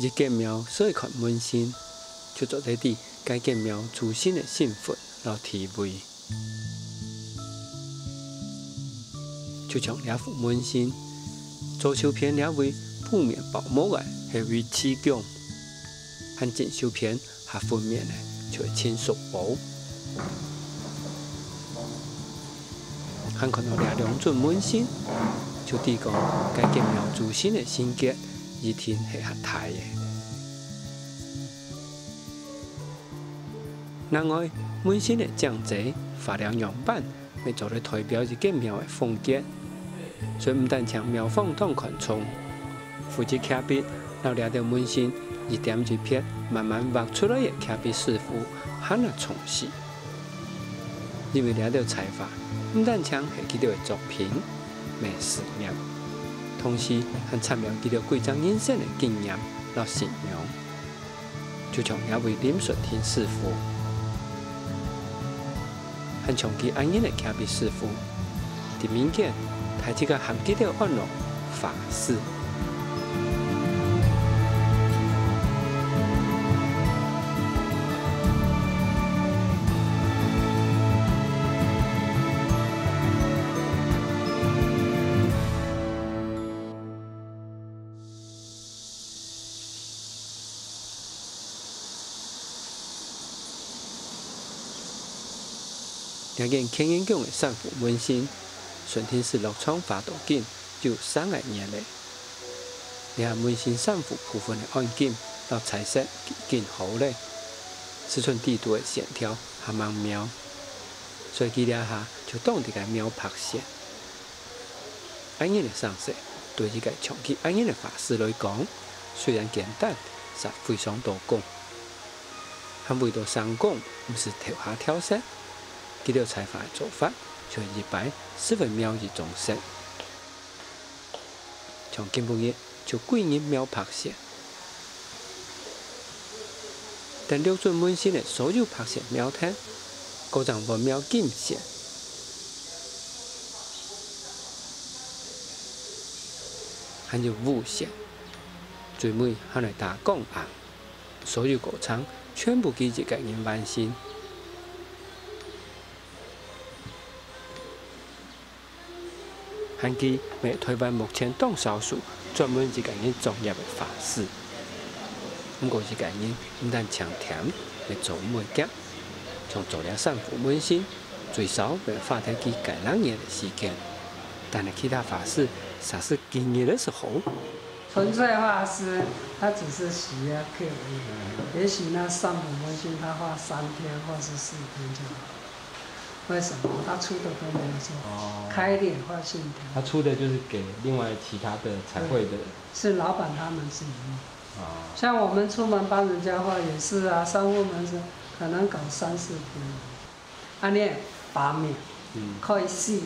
日建庙所看门神，就做在地该建庙自身的信佛和地位，就像两副门神，做修片两位布面保姆的系为起供，和进修片下分面的就会亲属宝。看看到两尊门神，就地讲该建庙自身的性格。以天系合体的。另外，门神的讲者发亮样板，会做咧代表一间庙的风格，所以唔但将庙方当看重，负责刻笔，然后掠到门神一点一撇慢慢画出来的刻笔师傅，很难从事。因为掠到财法，唔但将系佢哋嘅作品，美思念。同时，还参庙记录贵章人生的经验和信仰，就像两位林顺天师傅，和长期安逸的刻笔师傅，伫民间抬起个含记录安乐法师。两件天眼宫的三府门神，顺天寺乐昌法道境就3个年嘞。两门神三府部分的按键到彩色更好嘞，尺寸地图的线条还蛮妙，所以记了下就当地个庙拍线。安逸的上色，对这个长期安逸的法师来讲，虽然简单，实非常多功。还为到上工，不是调下调色。记录采法的做法，就一摆10分秒一种色，从今半夜就贵人秒拍摄，但6尊门神的所有拍摄秒摊，各种不秒进线，还有无线，最尾还来打光暗，所有过程全部给一个人完成。韩基为台湾目前当少数专门一个人专业的法师，不过一个人不但强甜，会做每件，从做了3副门神，最少要花掉几个2年的时间。但是其他法师啥是经验的时候，纯粹法师他只是洗呀课而已，也许那3副门神他画3天或是4天就好。为什么他出的都没有说开脸画线条？他出的就是给另外其他的彩绘的，是老板他们自己弄。像我们出门帮人家画也是啊，3副门神可能搞3、4天。啊，你把面，可以细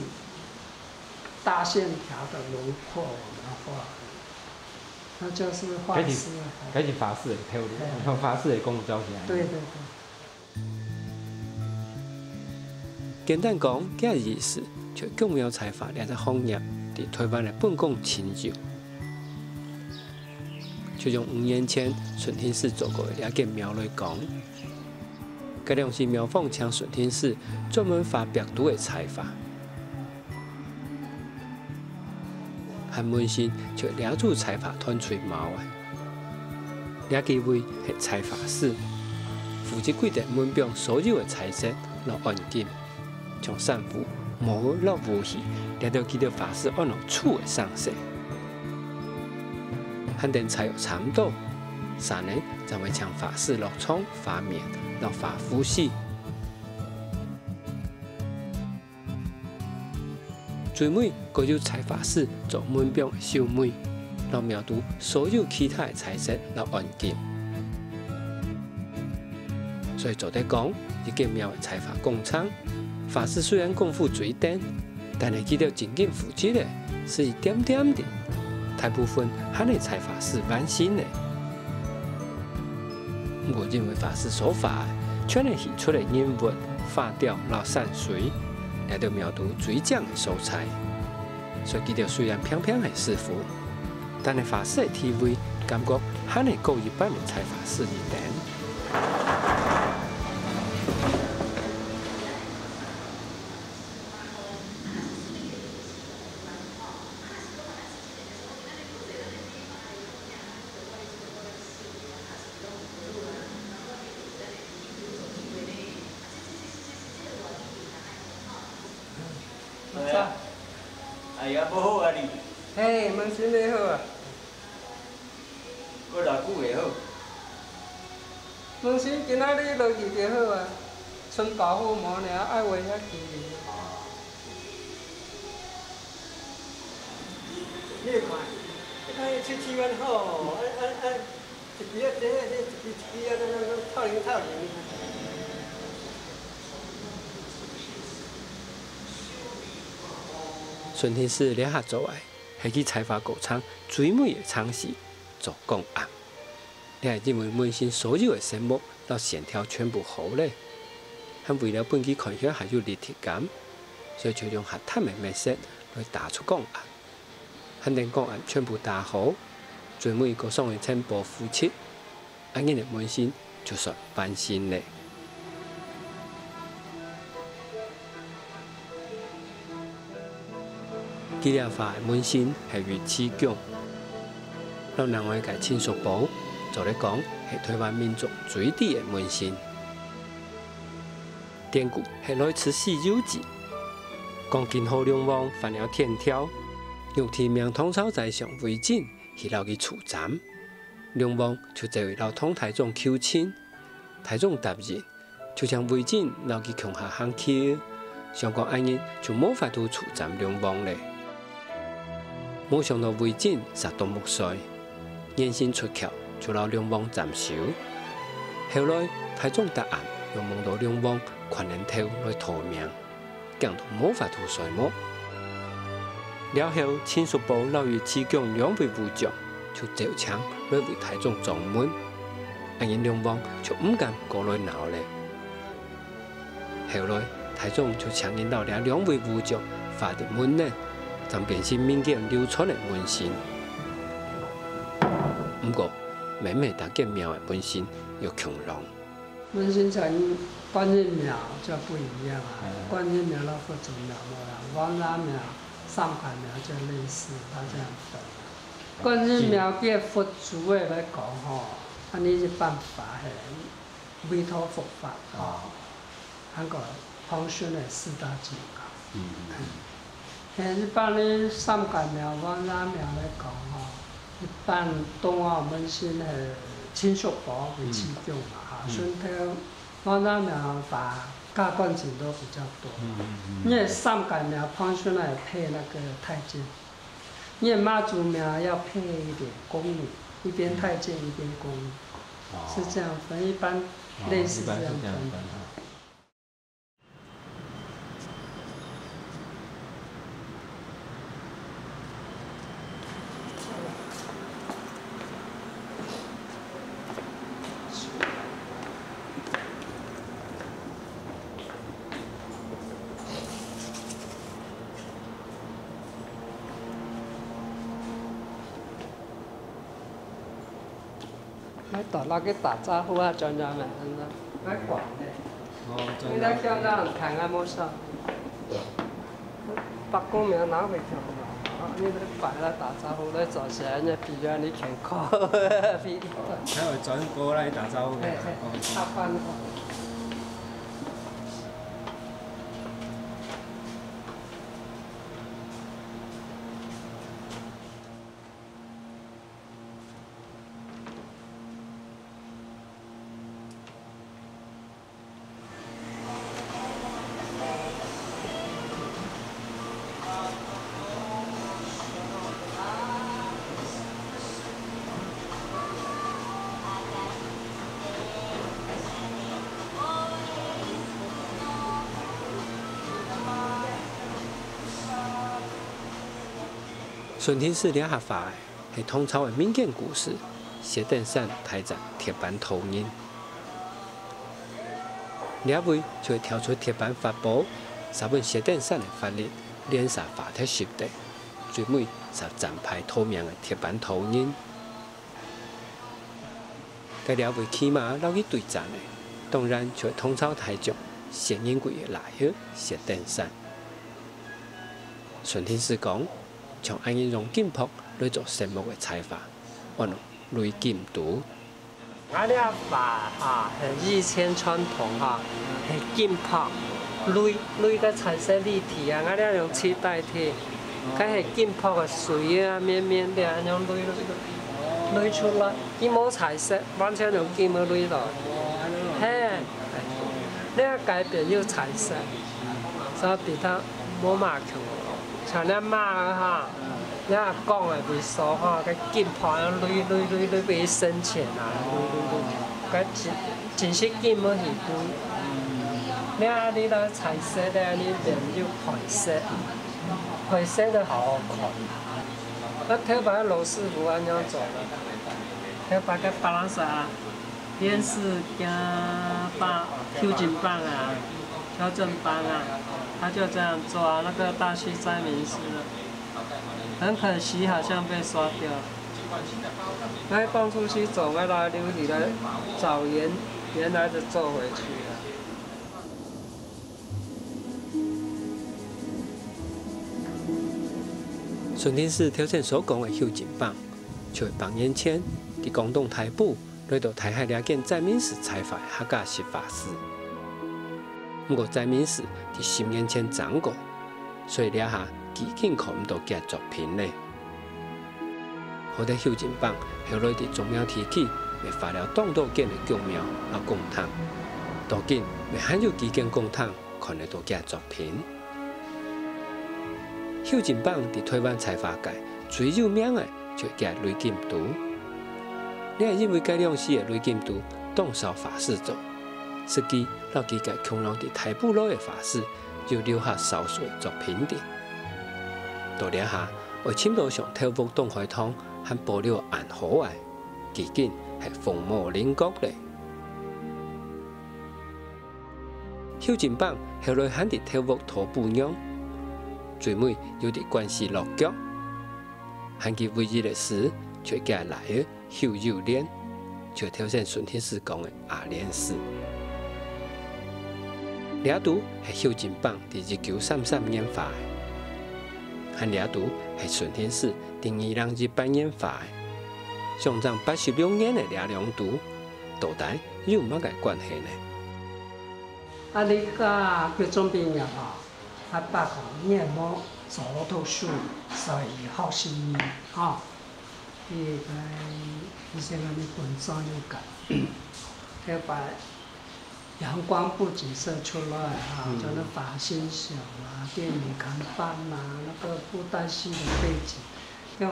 大线条的轮廓我们画，那就是画师。开始法师的漂亮，像法师的功夫招起来。对对对。简单讲，这意思就供庙采法2个行业伫台湾的本港亲就，就用5年前顺天寺做过的2间庙来讲，这2是庙方请顺天寺专门发白图的采法，和门神就2组采法团吹毛的这几位是财法师，负责规定门边所有的财色和按金，将散符、毛和武器掠到几个法师按照处的上色。肯定才有差不多3年，才会将法师落仓发面，然后法符死。最尾，各有财法师做门边的守门，然后描图所有其他的财色和按金。所以，做得讲，一间庙的财法工厂，法师虽然功夫最顶，但是记得真正负责的是一点点的，大部分还是财法师完成的。我认为法师所发的，全是现出的人物、法雕、和山水，来到庙图最讲的素材。所以，记得虽然偏偏是师傅，但是法师的地位，感觉还是高一般的财法师一点。哎呀，不好啊你！嘿，问心你好啊！我偌久会好？问心今仔日落去就好啊，剩保护膜尔，爱话遐记。你看，你看伊出完好，一支啊，一支啊，透灵。顺天寺了下做爱，系去采花工厂最美的厂时做工案。你系认为门前所有的生物和线条全部好咧，还为了本机看起来还有立体感，所以就用核桃的墨色来打出工案。肯定工案全部打好，最尾个送去称薄敷漆，安尼的门前就算完成咧。纪念化的门神系玉刺姜，老人外界亲属簿就咧讲系台湾民族最低的门神。典故系来自《西游记》，讲金河龙王犯了天条，用天命唐朝宰相魏晋去留去处斩，龙王就这位老唐太宗求亲，太宗答应，就将魏晋留去穷下行去，相关安人就无法度处斩龙王咧。没想到魏晋杀到木碎，严刑出鞘，就让龙王斩首。后来太宗答案又梦到龙王困人头来逃命，惊到无法度衰亡。了后，亲属部老于刺姜2位武将就召枪来为太宗撞门，安因龙王就唔敢过来闹咧。后来太宗就强引到2位武将发的门呢。暂变成民间流传的门神，不过每大间庙的门神又强龙。门神像观音庙就不一样啊，观音庙那佛祖庙嘛，王家庙、上海庙就类似，它这样分。观音庙给佛祖的来讲吼，安尼一般法系弥陀佛法，那个皇孙的4大金刚。一般咧，三界庙、王家庙来讲吼，一般东澳门神系亲属部为其中嘛哈，顺头王家庙把加官钱都比较多。因为三界庙皇孙来配那个太监，因为妈祖庙要配一点宫女，一边太监一边宫女，是这样分，一般类似这样分。那个打招呼啊，专家们，来管的。你来叫人看啊，冇啥。北宫庙哪会跳啊？你咧摆来打招呼，咧做啥？你比较你健康，比。还有转过来打招呼。他翻。顺天寺两下发的是唐朝的民间故事，谢登山台站铁板投影。两位就会跳出铁板发布3本谢登山的法律，连杀法条实地，最尾是站牌透明的铁板投影。该两位骑马绕去对战的，当然就会唐朝台将谢隐贵的来去谢登山。顺天寺讲。从安尼用金箔来做神木的采法，按照雷金图。我哋法哈係以前傳統哈，係金箔雷嘅彩色立體啊，我哋用漆代替，佢係金箔嘅水啊面面嘅安樣雷出來，伊冇彩色，完全用金嘅雷落，嘿，你要改變有彩色，所以比它冇麻強。像你媽哈，你阿講嘅味素哈，個金箔累俾深淺啊，個真是金冇係對。你那彩色咧，你變要配色，配色都好好看。我睇把老師傅安樣做啦，睇把個巴拉薩電視加把調整棒啊，調整棒啊。他就这样做啊，那个大溪斋明寺了，很可惜，好像被刷掉了。那放出去走，我来溜起来找原来的做回去了。顺天寺挑战所讲的修剪棒，就会放眼前伫广东台埔来到台海了见斋明寺采法的客家式法师。不过斋明寺伫10年前涨过，所以了下几近看唔到佢作品咧。好在修剪棒后来伫宗庙提起，未发了当道建的供庙啊供堂，当今未罕有几间供堂看得到佢作品。修剪棒伫台湾采法界最有名的就係雷金圖。你係因為該兩師的雷金圖當少法師做。實際老幾個窮老佇台埔路的法師，就留下少數的作品的。到了下，為深度上透過東海湯和保留暗河外，基景係風貌鄰國的。修剪棒後來還佇透過土布樣，最尾又佇關西落腳，和其唯一的詩卻加來的修有蓮，就挑戰順天寺講的阿蓮詩。倆圖係修剪棒佇1933年發的，和倆圖係順天寺佇2018年發的，上漲86年的倆兩圖，到底有乜嘅關係呢？啊，你家佢中邊人啊，阿爸講你係冇做讀書，所以學習啊，以前嗰啲本身要緊，要把陽光布景色出來啊，就那法心小啊，電影看板啊，那個布袋戲的背景，就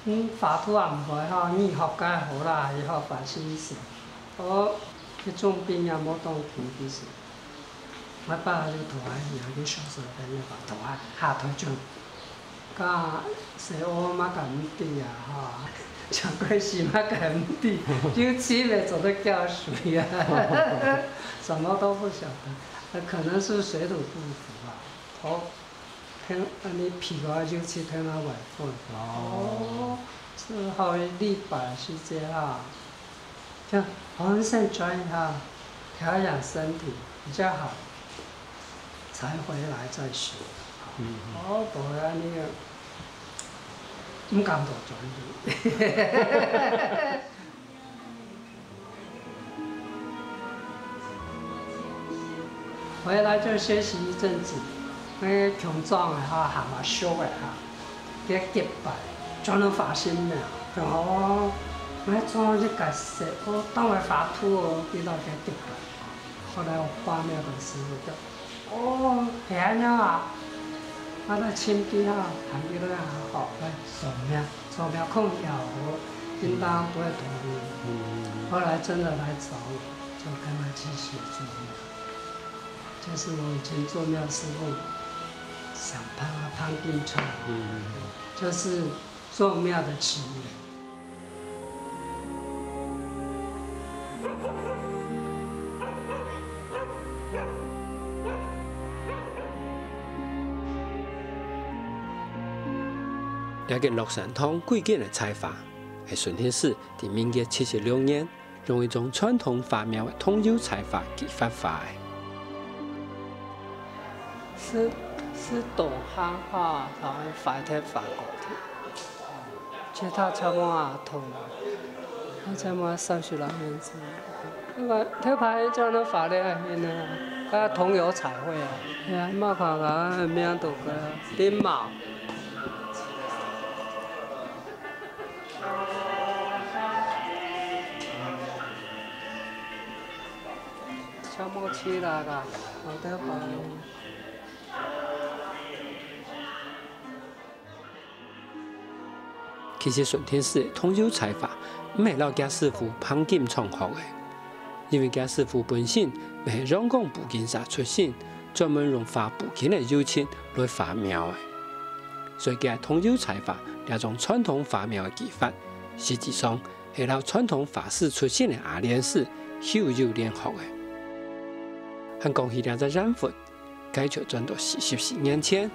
你法圖也唔會哈，你學解好啦，以後法心小，迄種邊也冇當天其實，我爸就同我有啲小時候嘅話，同我下台將，甲細我媽咁啲啊哈。上過是乜咁啲，就起來走得叫水啊，什麼都不曉得，可能是水土不服啊，頭聽你屁股就去聽那外風，哦，是好立白是這樣，就浑身轉一下，調養身體比較好，才回來再學。好大安尼个，唔敢多转去。回来就休息一阵子，那强壮的哈，行啊俗的哈，别结拜，转到发心了，就哦，那转去解释，我当来发土哦，比到给结拜。后来我发庙的师傅就，哦，系安尼啊，啊那亲戚哈，含伊咧好来扫庙控窑火，应当不会同意。后来真的来找我，就跟他继续做庙。就是我以前做庙师傅，想潘金川，就是做庙的起源。了解乐山通贵建的采法，是顺天寺在民国76年用一种传统法庙的通幽采法技法法的。是懂汉话，然后法体法国的，其他差不多通，我差不多30来年子。那个头牌叫那法律那边啊，啊同游彩绘啊，系啊，冇看个名都个丁卯。差不多7啦个，我头牌。其实顺天寺的通幽采法，唔系老家师傅潘金创学的，因为家师傅本身唔系仰光布金沙出身，专门用发布金的油漆来发庙的，所以家通幽采法两种传统发庙的技法，实际上系老传统法师出身的阿莲寺手有练学的。和讲起两只染粉，解就转到40年前，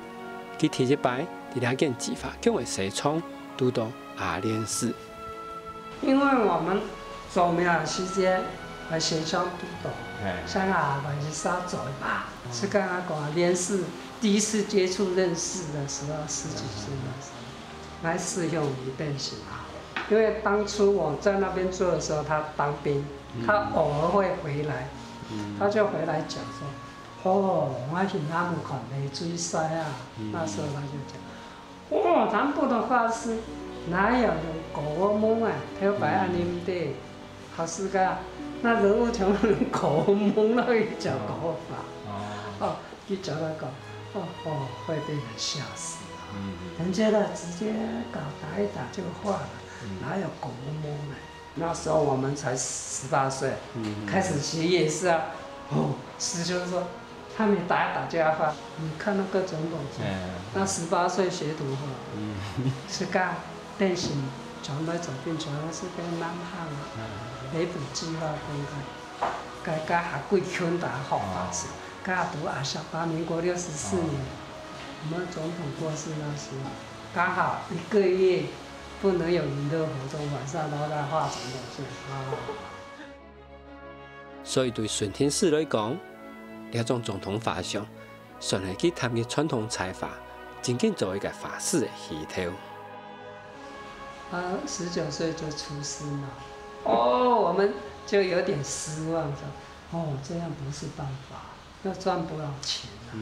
佢提一摆伫两件技法强的西窗。都到阿莲寺，因为我们做庙时间来西窗都到，像啊23走吧，是跟阿讲莲寺第一次接触认识的时候，10几岁的时候，来试用一遍行啊。因为当初我在那边做的时候，他当兵，他偶尔会回来，他就回来讲说，哦，我是那么看的水师啊，那时候他就讲。哇，南部的法师哪有用狗蒙啊？头白安尼的，好师个，那人物全部用狗蒙那一脚狗法。哦，一脚那个，会被人吓死了。人家的直接打一打就化了，哪有狗蒙呢？那时候我们才18岁，开始学也是啊。师兄说。他们打一打就要发，你看那个总统，那18岁学徒哈，是干练习从来走遍全是跟南汉北部计划分开，学贵圈打好法师，读28民国64年，我们总统过世那时候，刚好1个月不能有娱乐活动，晚上都在画总统像所以对顺天寺来讲。两种总统法相，算系去探嘅传统采法，仅仅做一个法师的系头。他19岁就出师嘛，我们就有点失望，说，这样不是办法，要赚不了钱啊，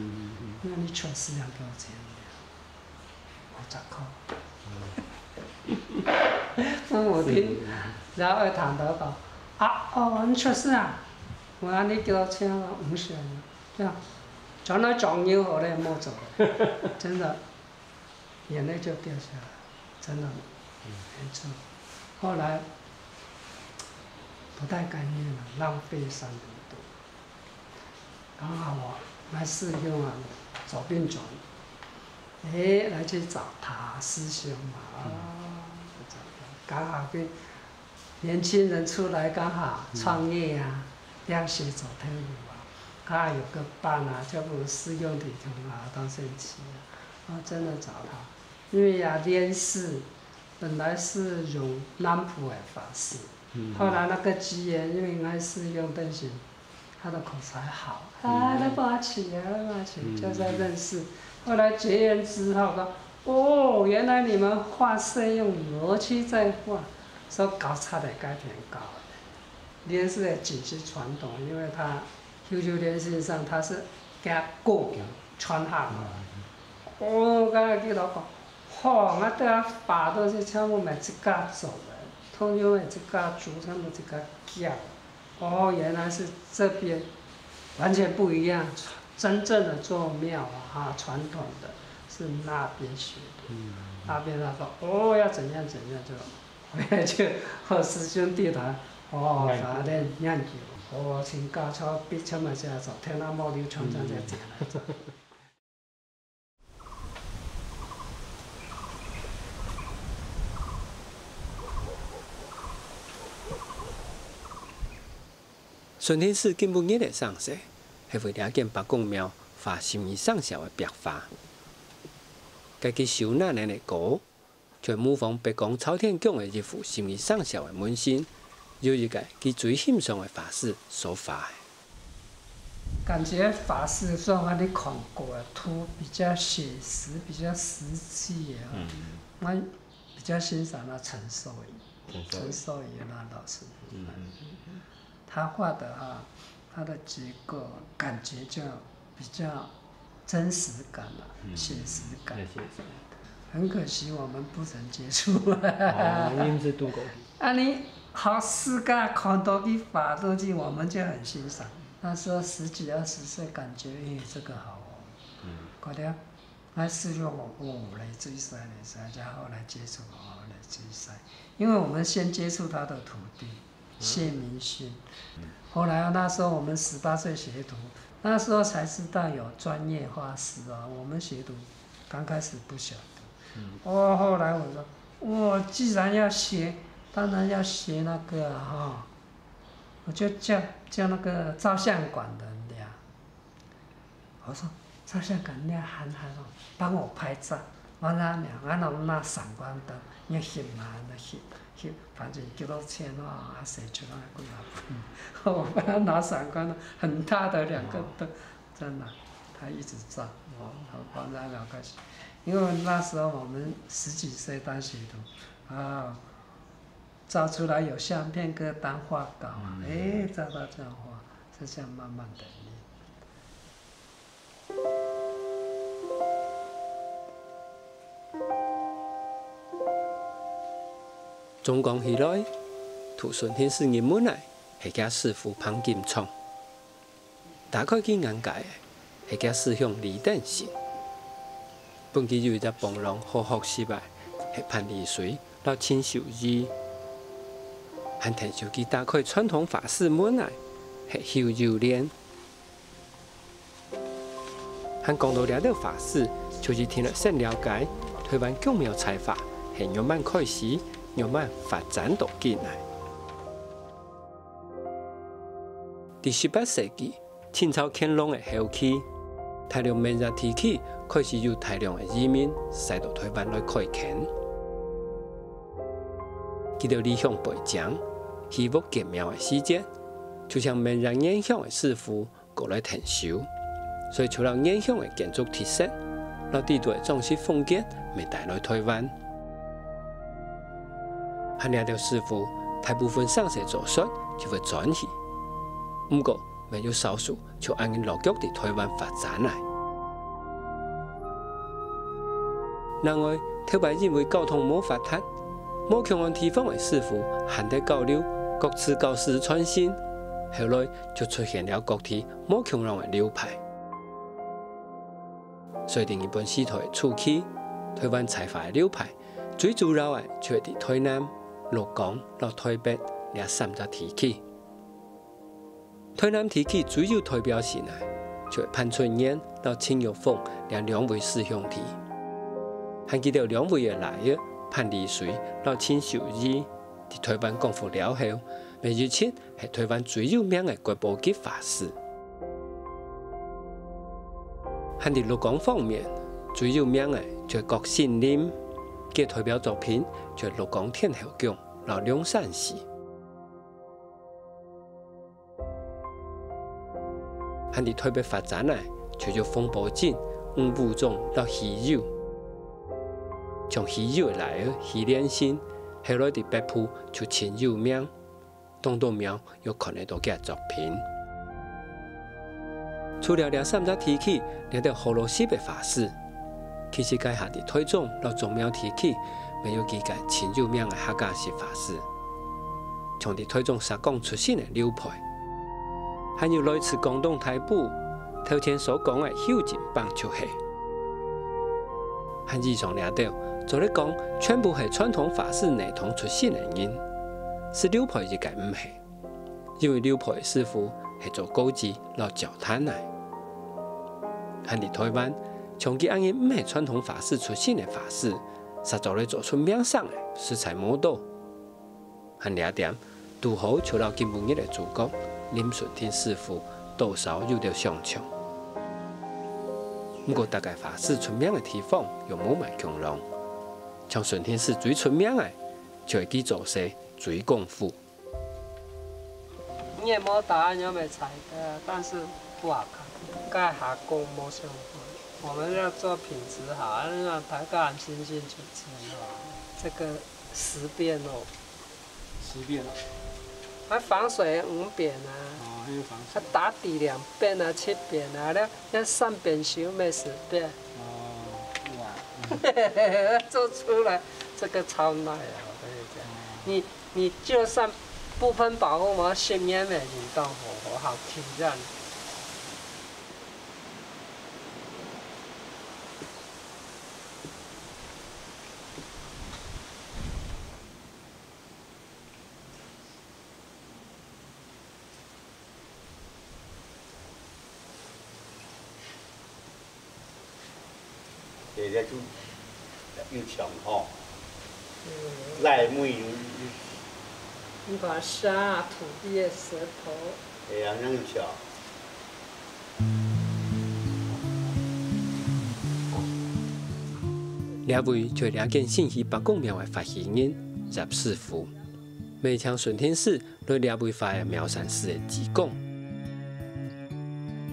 因为你全师要给我钱，50块。父母听，然后谈到讲，你出师啊？我安尼叫请50岁，这样，将来壮牛好嘞，莫走，真的，眼泪就掉下来，真的，没错。后来不太甘愿了，浪费3年多。刚好我来试用啊，走遍转，来去找他师兄嘛，刚好跟年轻人出来，刚好创业啊。要学走退路啊，他有个伴啊，叫不试用体通啊，到神奇啊，真的找他，因为莲寺本来是用南普的法师，后来那个机缘，因为爱试用邓行，他的口才好，来帮我取啊，就在认识，后来结缘之后说，哦，原来你们画是用油漆在画，说搞差的该挺高的。莲师的紧是传统，因为它琉球莲身上它是加固穿下来。哦，刚才记到讲，好，我对啊把都是全部买自家做的，通常的自家煮，他们自家搅。哦，原来是这边完全不一样，真正的做庙啊，传统的是那边学的。那边他说，哦，要怎样怎样就，回来就和师兄弟谈，哦，反正研究，哦，请教操必须嘛这样做，听那毛流传承在这样来做。顺天寺根本日的上社，是为了见白公庙发心意上小的白花。家己收纳人的歌，却模仿白宫朝天宫的一幅心意上小的门神，有一个佢最欣赏的法师所发的。感觉法师说我你看过的图比较写实，比较实际啊。我比较欣赏那陈寿仪那老师傅。他画的啊，他的结构感觉就比较真实感了，写实感。很可惜我们不曾接触。你们是读过？啊，你好世界看到去法都去，我们就很欣赏。那时候10几20岁，感觉这个好哦。觉得那师傅来追赛，然后来接触来追赛，因为我们先接触他的徒弟。谢明勋，后来那时候我们18岁学徒，那时候才知道有专业画师哦。我们学徒刚开始不晓得，后来我说，既然要学，当然要学那个哈，我就叫那个照相馆的人，我说照相馆人喊哦，帮我拍照，我拿闪光灯，要翕嘛，那翕。反正几多钱啊？谁出来几啊？我帮他拿闪光灯，很大的2个灯，真的，他一直照，他帮他聊开始。因为那时候我们10几岁当学徒，照出来有相片跟当画稿啊，照到这样画，是这样慢慢的练。总讲起来，土顺天寺入门来，是家师傅潘金创。打开佢眼界的，是家师兄李登信。本期有一只帮忙好学习的，是潘丽水到亲手艺。汉提手机打开传统法师门来，是修柔莲。汉讲到了法师，就是听了先了解台湾宫庙采法，是慢慢开始。慢慢发展到进来。第18世纪，清朝乾隆的后期，大量明日提起，开始有大量的移民驶到台湾来开垦。佢哋理想背景，希望建庙的时间，就像明日影响的师傅过来停修，所以除了影响的建筑特色，老地段装饰风格未带来台湾。汉两条师傅，大部分上社做术就会转去，不过没有少数就按落脚伫台湾发展来。另外，台湾因为交通冇发达，冇强安地方的师傅汉地交流，各自教师创新，后来就出现了各地冇强安的流派。所以，伫日本时代初期，台湾采法的流派最主要的就係伫台南。鹿港到台北这3只地区，台南地区最有代表性的，就潘春燕到秦玉凤这2位师兄弟，还记得2位的来的潘丽水到秦秀仪，在台湾功夫了后，梅日清是台湾最有名的国宝级法师。还在鹿港方面最有名的就郭信林。佢代表作品就鹿港天后宫到梁山寺，喺台北发展呢，就有风波镜、5步种到稀有，从稀有来的稀炼心，后来伫北部就真有名，当到庙又看得到嘅作品。除了两三只提起，了到河洛西的法师，其实该下伫推崇到宗庙提起，没有几个真有名的客家式法师，像伫推崇沙港出身的刘培，还有来自广东台北头前所讲的秀景棒球鞋，和以上了到，做咧讲全部系传统法师内同出身的人，是刘培一概唔系，因为刘培的师傅系做高级老教坛来。和伫台湾，长期安因唔系传统法师出身的法师，实做咧做出名声的食材model。和两点，拄好找到金本日的主角林顺天师傅，多少有着相像。不过，大概法师出名的地方又冇卖强龙，像顺天寺最出名的，就系佢做些水功夫。你也冇答案，又没猜的，但是不好看。盖下工冇相关，我们要做品质好，让大家安心去吃哦。这个10遍哦10遍哦，还防水5遍啊，哦，还有防水，还打底2遍啊、7遍啊，那3遍修没10遍。哦，哇，做出来这个超耐啊！我跟你讲，你就算不喷保护膜，10年没引到火好听这样。现在就又强吼，赖妹，你把沙土地的石头，哎呀，那又强。两位就两件信息北宫庙的发起人入师傅，每场顺天寺对两位发的庙山寺的技工，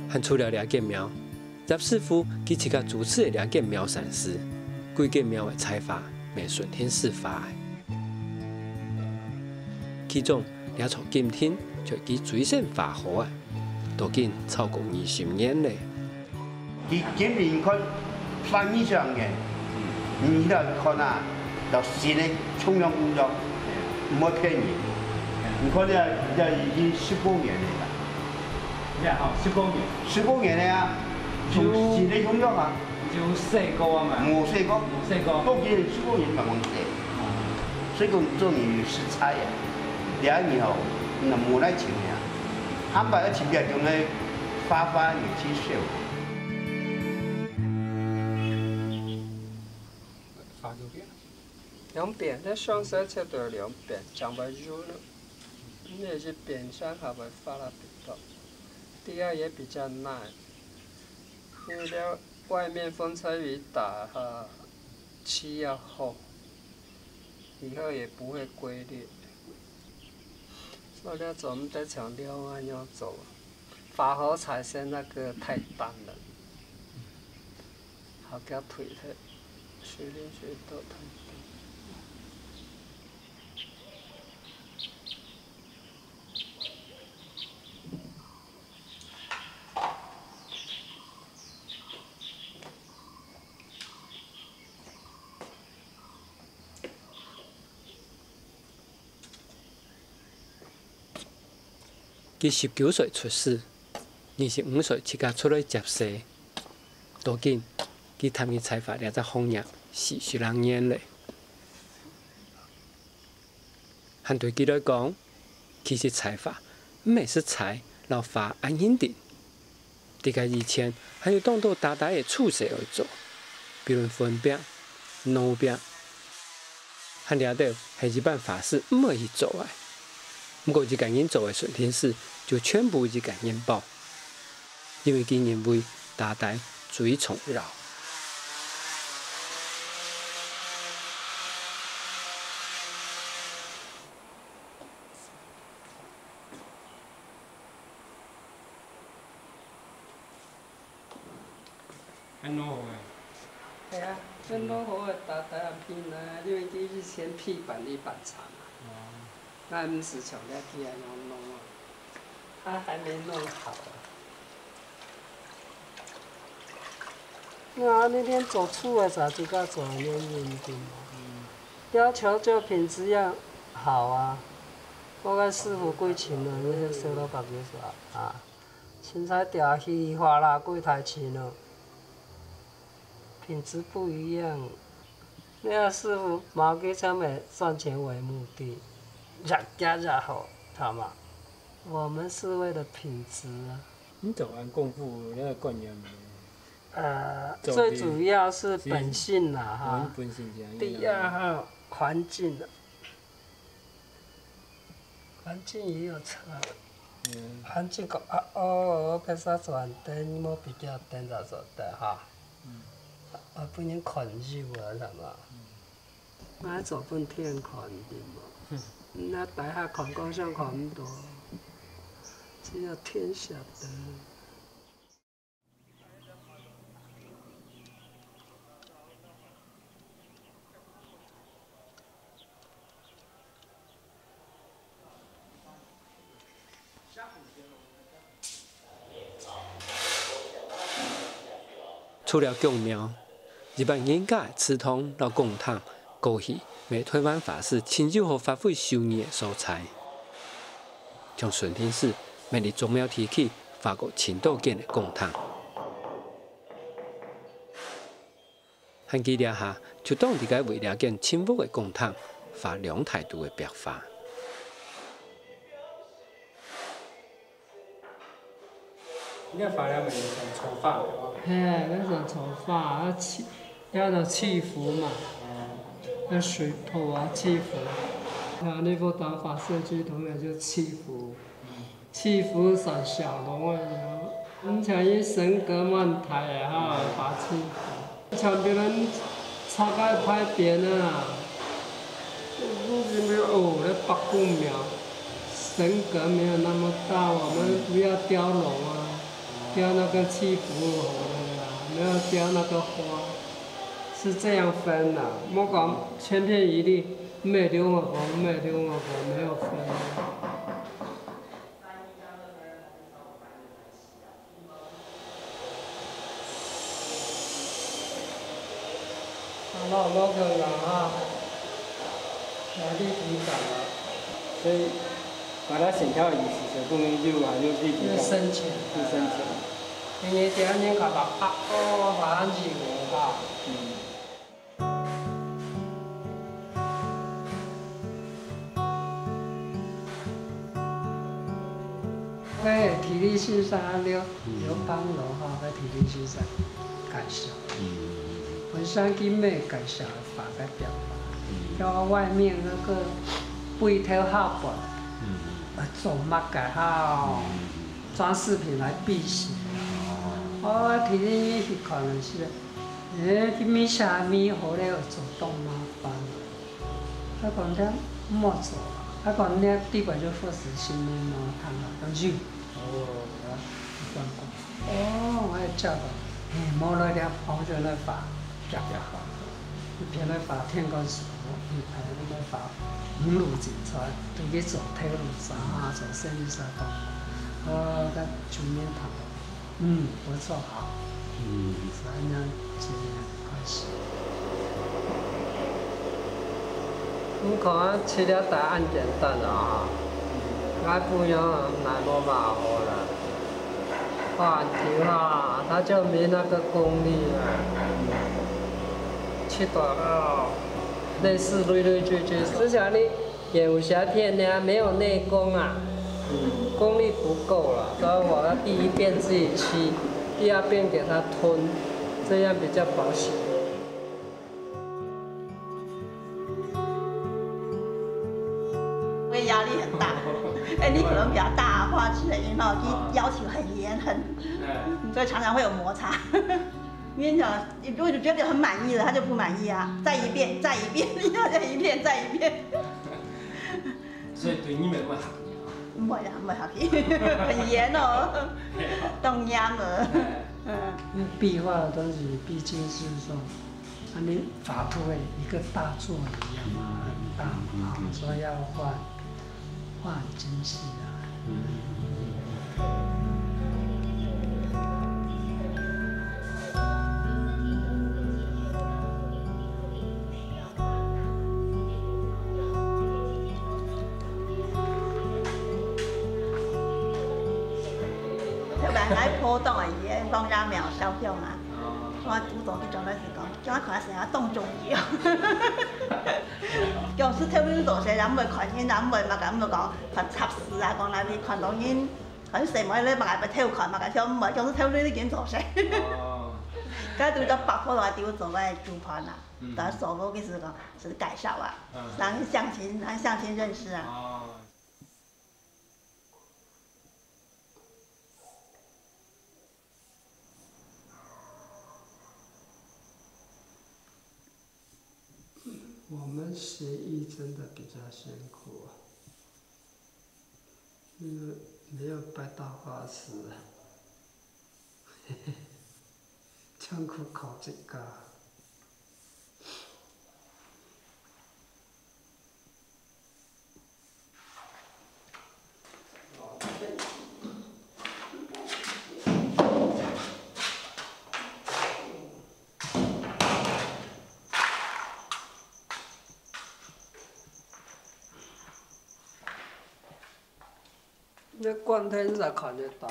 还除了两件庙。入师傅佢自家主持的两间庙山寺，规间庙的采法未顺天寺发的，其中两座今天就佢最先发好啊，都经超过20年嘞。佢今年看3以上嘅，你来看啊，就新的重要工作，唔好骗人。你看呢，已经15年嚟啦。咩哦，15年， 15年嚟啊！从新的工作啊，就細個啊嘛，冇細個，冇細個，都幾15年慢慢嚟。所以講做你食材啊，2年後那冇來錢呀，安排一錢嘅用嚟發你去燒。發幾遍2遍，那上色切都2遍，讲不入了。那些边上还会发了比较，第二也比较耐。因为了外面风吹雨打哈，漆要厚，以后也不会龟裂。所以了咱们在强调啊要走，法和彩线那个太淡了，好叫腿太，学练学到太淡。佢19歲出世，25歲即刻出來接世，多見佢探佢採法兩隻紅葉40年嘞。但對佢來講，其實採法唔係是採老法安因定，啲個以前還有當到大大嘅處事而做，比如分餅、糯餅，還了到係一般法師唔可以做嘅。不過，一個人做嘅順天寺就全部一個人包，因為佢認為大大最重要。安怎好诶？系啊，安怎好诶？大暗片啊，因为以前批板一板长啊，咱毋是从了去安怎弄啊，他还没弄好啊。啊，那天走出的时候就甲做安尼认真啊，要求就品质要好啊。我甲师傅几千了，那些收了百几煞啊，凊彩钓稀里哗啦几台钱了，品质不一样。那个师傅毛给他们赚钱为目的，越加越好，知道吗？我们是为了品质啊。你做完功夫那个观念最主要是本性啦哈。本性这样。第二哈，环境啊，环境也有差。环境讲别啥转灯，莫比较灯在做的哈。不能困住啊，係嘛？我做半天困的嘛，那大下困高上困唔到，只有天晓得。除了供庙，日本人家的祠堂和供堂，过去为台湾法师亲手和发挥修义的所在。从顺天寺每日宗庙提起，发过青岛建的供堂，汉记了下，就当伫个为了建清福的供堂，发两态度的壁画。你个发了袂像粗发的。嘿，那种头发要有气符嘛，要水泡啊气符，像那部打法社区同样就气符，气符上小龙啊，你像伊神格曼台啊，哈发气符，像别人擦个拍扁啊，没有那八公苗，神格没有那么大，我们不要雕龙啊。雕那个气符红的啦，没有雕那个花，是这样分的。莫讲千篇一律，没丢我红，没丢我红，没有分。好了，我可能啊，压力挺大了，所以把它线条意思就不能就还有地就深浅，就深浅。因为第二年看到把安几个哈。嘿，体力先生刘邦楼哈，在体力先生介绍，本身金美介绍法个表法，然后外面那个背头好薄，做乜个好装饰品来辟邪。我提你去看的是，去米虾米好咧做动麻烦，他讲他莫做啦，他讲你地板就复死新的嘛，汤啊，都肉。我也叫个，摸了点泡着来发，夹夹好，一片来发天干树，一片来发五路锦菜，都去做铁路啥啊，做生意啥的，在九面堂。不错，好。是安样今年开始。你看吃了答案简单啊，俺不用那么麻烦了。环球啊，它就没那个功力了。吃多了，类似累累赘赘，就像你演武侠片呢，没有内功啊。功力不够了，所以我要第一遍自己吃，第二遍给它吞，这样比较保险。会压力很大，你可能比较大话之类的，要求很严所以常常会有摩擦。因为你讲，我就觉得很满意了，他就不满意啊，再一遍，再一遍，再一遍，再一遍。所以对你们会好。唔係啊，唔係客氣，很嚴哦，當啱啊。因为壁画的东西毕竟是说，你法图的一个大作一样嘛，很大嘛，所以要画很精细啊。喺坡檔嚟嘅，當家苗燒香啊！我古董啲種咧是講，叫我看成日當中意哦。叫是睇呢度些，人唔會看見，人唔會嘛咁就講看插事啊，講那啲看到因，很細咪咧，咪咪睇看，咪睇唔係，叫是睇呢啲件做些。咁對個白坡來丟做嘅主盤啊，但係手工嘅是講是介紹啊，讓鄉親認識啊。我们学艺真的比较辛苦啊，因为没有拜大法师，艰苦考这个。那光天才看得到，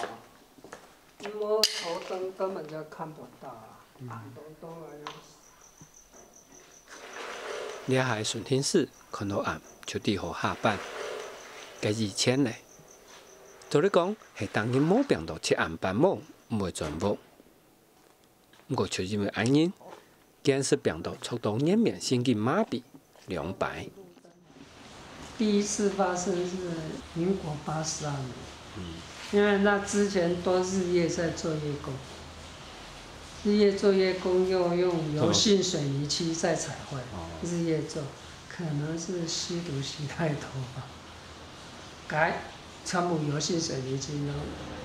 摸头灯根本就看不到啊，暗咚咚啊样子。你喺順天寺看到暗就地好下班，嘅以前呢，就你講係當日冇病到吃暗班冇唔會轉屋，不過就因為安因，見是病到促到顏面神經麻痹兩敗。第一次发生是民国82年，因为那之前都日夜在做夜工，日夜做夜工又用油性水泥漆在彩绘，日夜做，可能是吸毒吸太多吧，改全部油性水泥漆都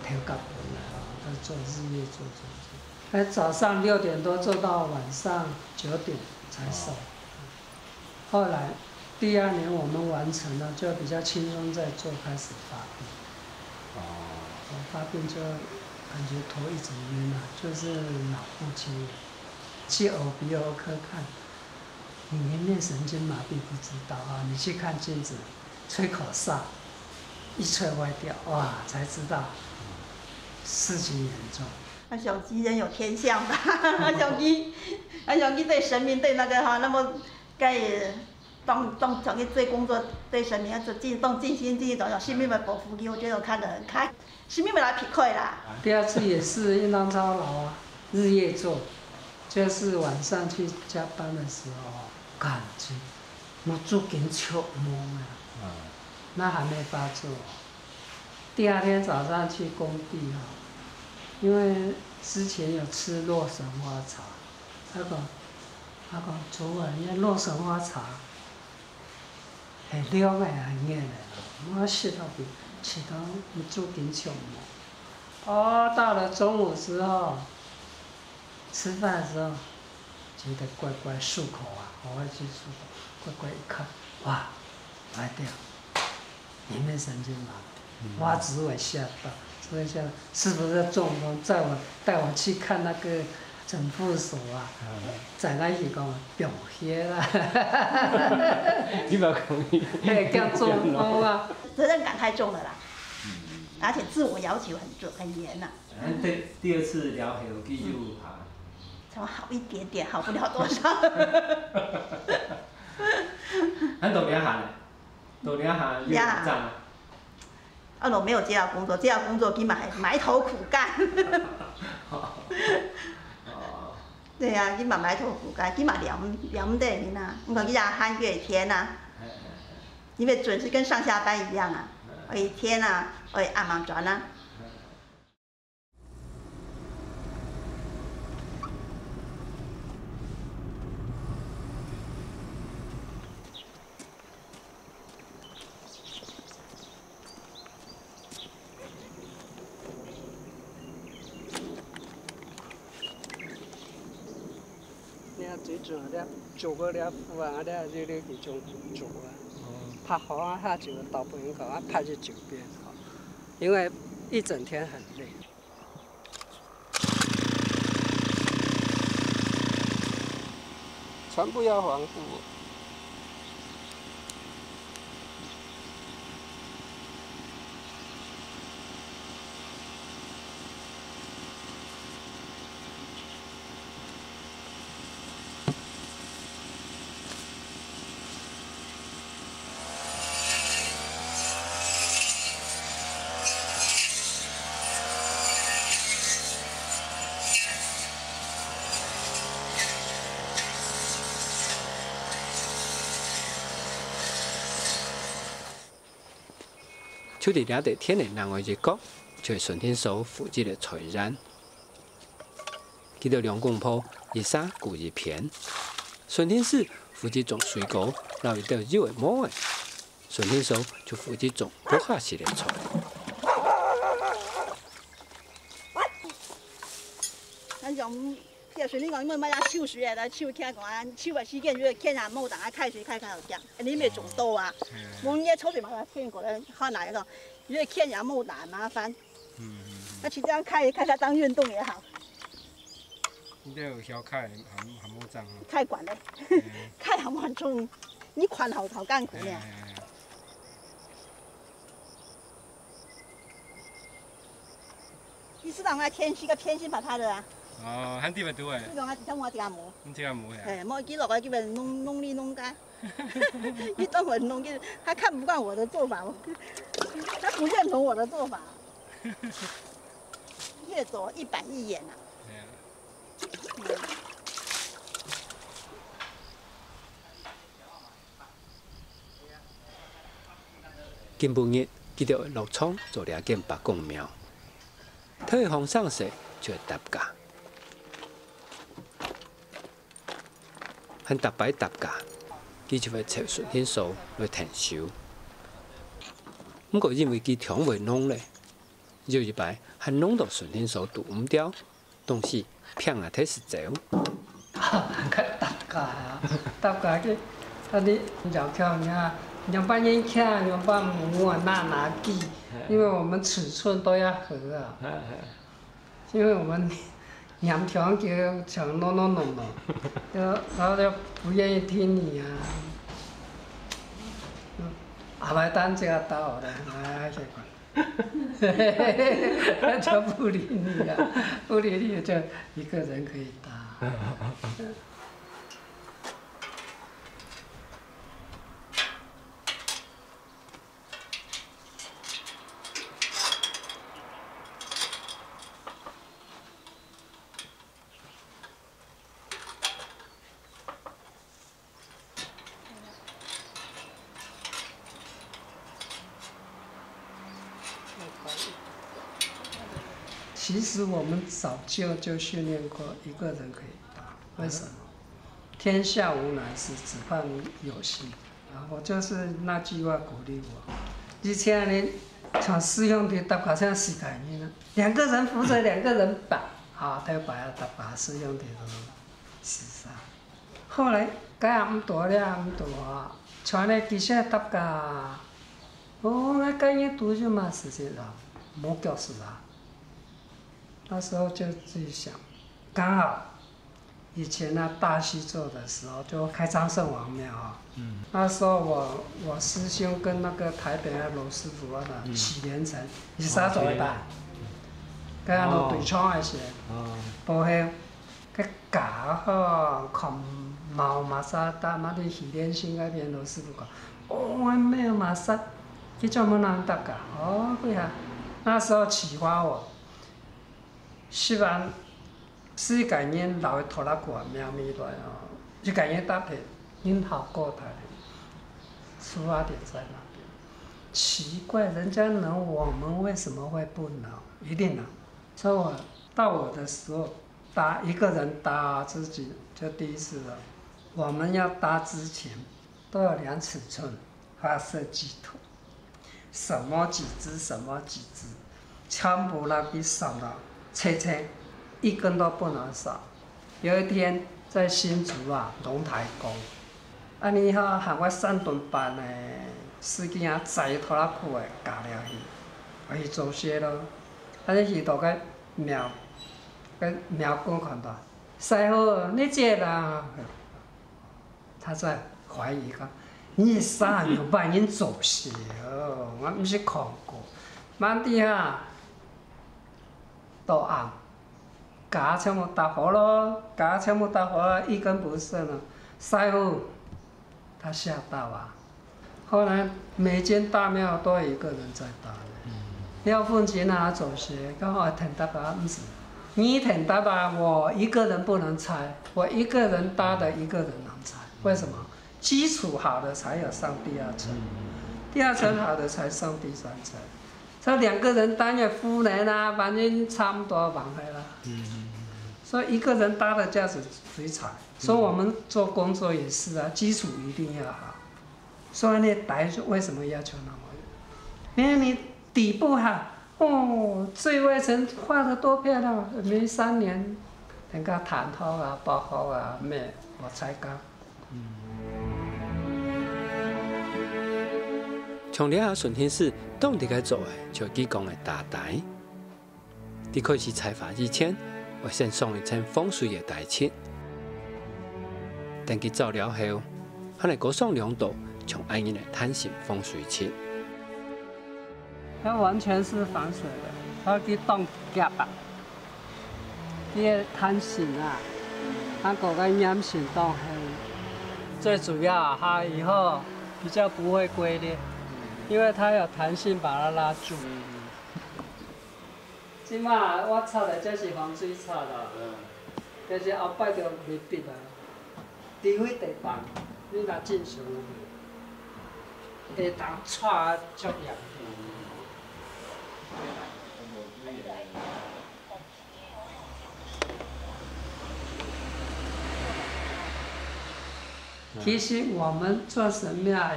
调搞回来了，都做日夜做，早上6点多做到晚上9点才收，后来。第2年我们完成了，就比较轻松在做，开始发病。我发病就感觉头一直晕啊，就是脑部经炎。去耳鼻喉科看，你颜面神经麻痹不知道啊，你去看镜子，吹口哨，一吹歪掉，哇，才知道事情严重。那小鸡人有天相吧？小鸡对神明对那个哈，那么该。当整个对工作对神明要动尽心尽力，找神明们保护你，我觉得我看得很开，神明们来匹配啦。第2次也是应当操劳啊，日夜做，就是晚上去加班的时候，感觉我做紧笑懵啊，那还没发作。第2天早上去工地哈，因为之前有吃洛神花茶，他讲主任，那洛神花茶。很凉的，很热的，我吃到我做紧笑懵。到了中午时候，吃饭的时候，觉得怪怪漱口啊，我去漱口，怪怪一看，哇，歪掉，颜面神经麻痹，哇，主委吓到，所以想是不是中风？带我去看那个。整副所啊，在那里讲병血啦，你不要讲伊，嘿，叫中风啊，责任感太重了啦，而且自我要求很严呐。第2次疗后继续下，才好一点点，好不了多少。咱都两下嘞，都两下就站了。我没有接到工作，接到工作起码还埋头苦干。对呀，起码埋头苦干，起码2点呐，我讲起来喊月天呐，因为准时跟上下班一样啊，一天啊，暗忙转啊。最准了，9个了付完了就那个种做啊。他好啊，他就到不门口啊，拍去9遍好，因为一整天很累。全部要防护。就伫了地天的南外一角，就顺天守附近的财山。记得梁公坡一沙古一片，顺天寺附近种水果，然后一到肉的毛的，顺天守就附近种不下式的菜。咱种，譬如顺天讲，因为买秋水啊，秋天讲，秋啊时间就是天下冇大，开水开好点，你咪种多啊。我们也抽水嘛，天过来看哪一个，因为天下冇大很麻烦。那其实这样开它当运动也好。你这有小开还冇脏啊？开管的，开还冇重，你宽好干苦呢。你知道我天气个偏心把它的啊？哦，很地不多诶。你讲我只我家冇。你这个冇呀？哎，冇几落来叫人弄里弄街，你等我弄去，他看不惯我的做法，他不认同我的做法，越走一板一眼啊。今晡日，记得落仓做了件白公庙，退皇上时就搭架，很搭摆搭架，佢就会找顺天守来停手。不过因为佢肠胃弄咧，就一摆还弄到顺天守堵唔掉，东西偏啊睇是走。cái tất cả cái đi dạo theo nha nhóm ban nhân kia nhóm ban mua拿记，因为我们尺寸都要合啊，因为我们两条就想弄，然后就不愿意听你啊，阿白单这个到了，哎，这个，他就不理你了，不理你就一个人可以打。其实我们早就训练过，一个人可以打。为什么？天下无难事，只怕你有心。啊，我就是那句话鼓励我。以前呢，像师兄弟搭架像时间呢，2个人扶着2个人绑，啊，他把搭架师兄弟都死杀。后来改也唔大了，像呢其实搭架，那改也多就嘛事情了，冇叫死啦。那时候就自己想，刚好以前呢大溪做的时候就开张圣王庙啊，那时候我师兄跟那个台北的罗师傅啊许连成一起做一把，跟他们对唱那些，包括个架好，看毛马萨达嘛的许连生那边罗师傅讲，我没有马萨，去专门人搭架，对啊，那时候启发我。虽然是感应老的拖拉骨喵咪来哦，就感应搭配很好过台的，出发点在那边。奇怪，人家能，我们为什么会不能？一定能。所以我到我的时候，搭一个人搭自己就第一次了。我们要搭之前都要量尺寸，发设计图，什么几只，全部那给扫了。切，一根都不能少。有一天在新竹啊龙台宫，安尼哈喊我3顿饭的司机啊载拖拉库的加了去，去做些咯。啊，你去到个庙公看到，师傅你这啦，他在怀疑讲，你啥有扮演做些哦？我毋是看过，满地哈都暗。 甲全部打活咯，甲全部打活了，一根不剩了。师傅，他吓到啊！后来每间大庙都有一个人在打的。廖凤琴啊，走些，刚好挺大把不是。你挺大把，我一个人不能拆，我一个人搭的一个人能拆。为什么？基础好的才有上第2层，第2层好的才上第3层。这2个人当然夫人啊，反正差不多完开了。所以一个人搭的架子水彩，所以我们做工作也是啊，基础一定要好。所以那台为什么要求那么远？因为你底部哈，哦，最外层画得多漂亮，没3年，人家弹头啊、爆好啊，咩我才讲。从了下顺天寺当地个做的，就几讲的大台。伫开始采伐之前，我先上一层风水的台漆，等佢做了后，我来搁上2度，从安样的弹性风水漆。它完全是防水的，它去冻夹啊，这个弹性啊，它嗰个粘性冻黑。最主要它以后比较不会龟裂。 因为它有弹性，把它拉住。即马我插的这是防水插啦，但是后摆就未必啦。除非地动，你若正常，地动插足严。其实我们做神庙。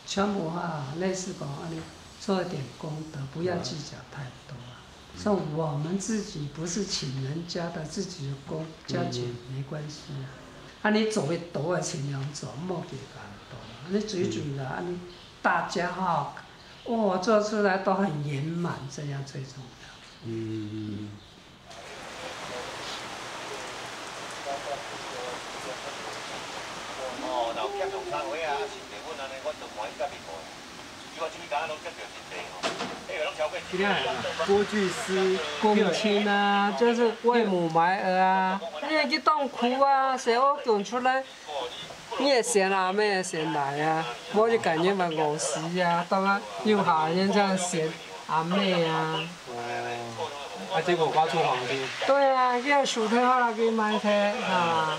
全部类似讲安尼，做一点功德，不要计较太多啊。像我们自己不是请人家的，自己的功加减没关系啊。你做的多的尽量做，莫给干多。你最主要安尼，大家做出来都很圆满，这样最重要。锅具师、公亲啊，就是为母埋儿啊，你去当哭啊，谁我讲出来，你也先啊，妹也先来啊，我就感觉嘛饿死啊，当然又好人这样先阿妹啊。结果刮出黄金。对啊，叫薯条好去买去哈。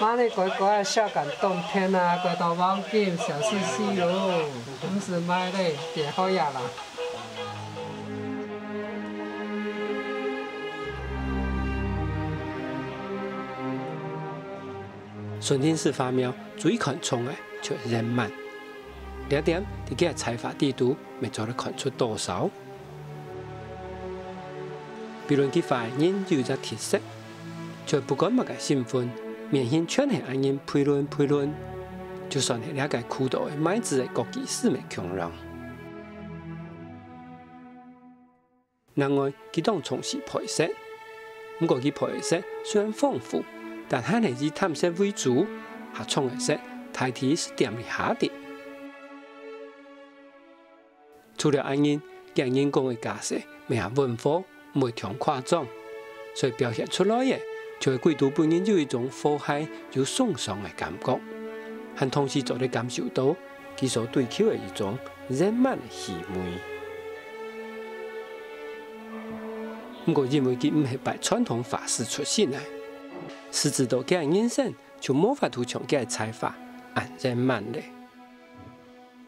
妈的，乖笑感动天啊，乖到忘记小事细哟，不是买嘞，别好呀啦。顺天寺发庙最看重的就是人满，这点伫佢嘅采伐地图未做得看出多少。比如佢发现有一个特色，就不管乜嘅身份。 面向全系安人批论，就算系了解苦道的买子的国际市民穷人。另外，佢当从事配色，不过佢配色虽然丰富，但还系以淡色为主，下冲的色大体是点里下的。除了安人，人人工的架势，没下文化，唔会太夸张，所以表现出来嘅。 就会贵族本人有一种和谐又爽爽的感觉，和同时做的感受到佢所追求的一种人满的气味。不过因为佢唔系拜传统法师出身的，实质到佢嘅人生就无法度从佢嘅采法按人满的。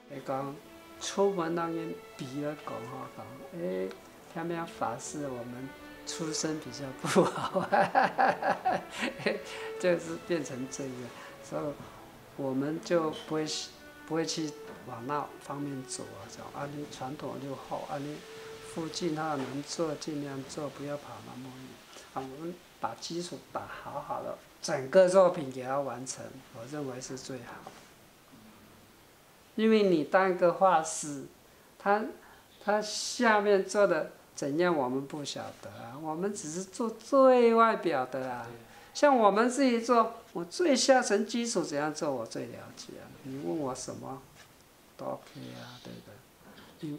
你讲出门那人比了讲他们法师我们。 出身比较不好，就是变成这样，所以我们就不会去往那方面走啊，讲你传统就好，你附近能做尽量做，不要跑那么远。我们把基础打好的，整个作品给它完成，我认为是最好。因为你当一个画师，他下面做的怎样我们不晓得啊，我们只是做最外表的啊。像我们自己做，我最下层基础怎样做，我最了解啊。你问我什么，都 OK 啊，对不对？你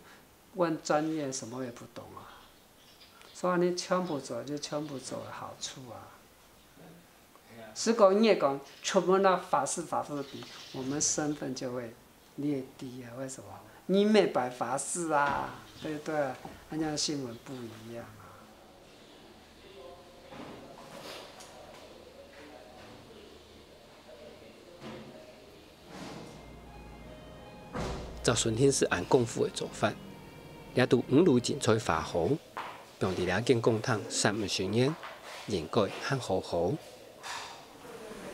问专业，什么也不懂啊。所以你全部做就全部做的好处啊。是讲越讲，出门那法师比，我们身份就会略低啊。为什么？你没摆法师啊，对不对？人家新闻不一样啊。照顺天寺按功夫的做法，也都五路精彩花好，用伫了建工厂3门巡演，研改和好好。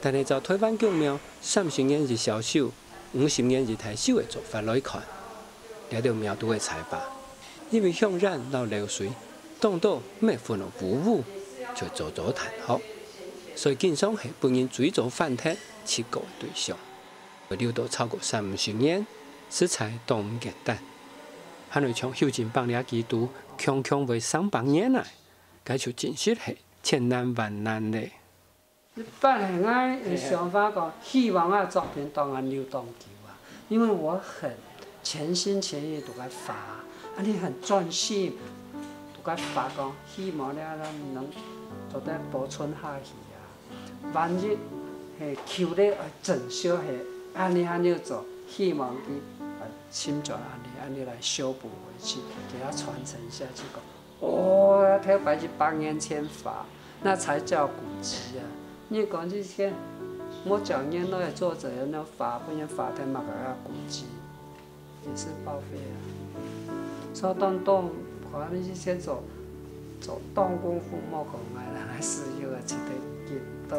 但係照台灣宮廟3巡演日銷售，5巡演日睇手的做法來看，了條廟都會採法，因為渲染到流水，當到咩分了舞舞，就做彈學，所以經常係本人追逐反彈切割的對象。留到超過3門巡演。食材都唔簡單，還會從後進幫了基督強為300年來，解出真實係千難萬難嘞。一般係我想法講，希望我作品當然流動球啊，因為我很全心全意都在發，你很專心都在發講，希望咧咱能做得保存下去啊。萬一係求咧整修係安尼做，希望佢。侵转安尼来修补回去，给它传承下去。哦，它摆去8年前发，那才叫古迹啊！你讲这些，我讲念那个作者那发，不然发太嘛个古迹，也是报废啊。所以当可能这些做动功夫莫讲啊，还是要一直得到。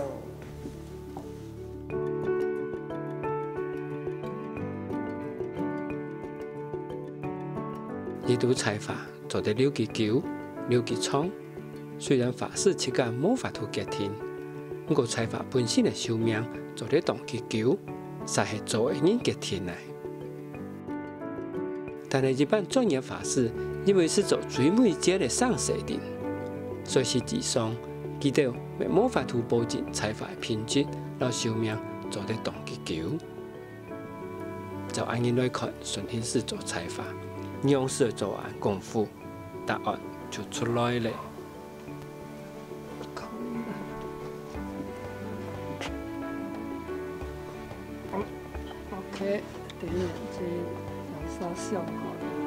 呢度採法做得了結球、了結倉，雖然法師切間冇法度結天，不過採法本身嘅壽命做得當結球，實係做嘅人結天嚟。但係一般專業法師因為是做最每節嘅上設定，所以實際上佢哋冇法度保證採法嘅品質，讓壽命做得當結球。就按人來看，順天寺做採法。用式做完功夫，答案就出來了。OK，點眼睛有啥效果？